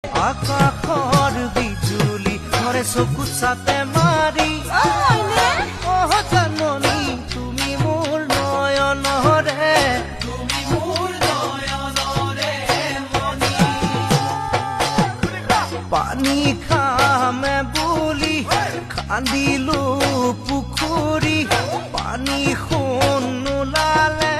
আকাশৰ বিজুলি ধৰে চকুত চাতে মাৰি জাননী তুমি মোৰ নয়নৰে পানী খামে বুলি খান্দিলো পুখুৰী পানী সোণ নোলালে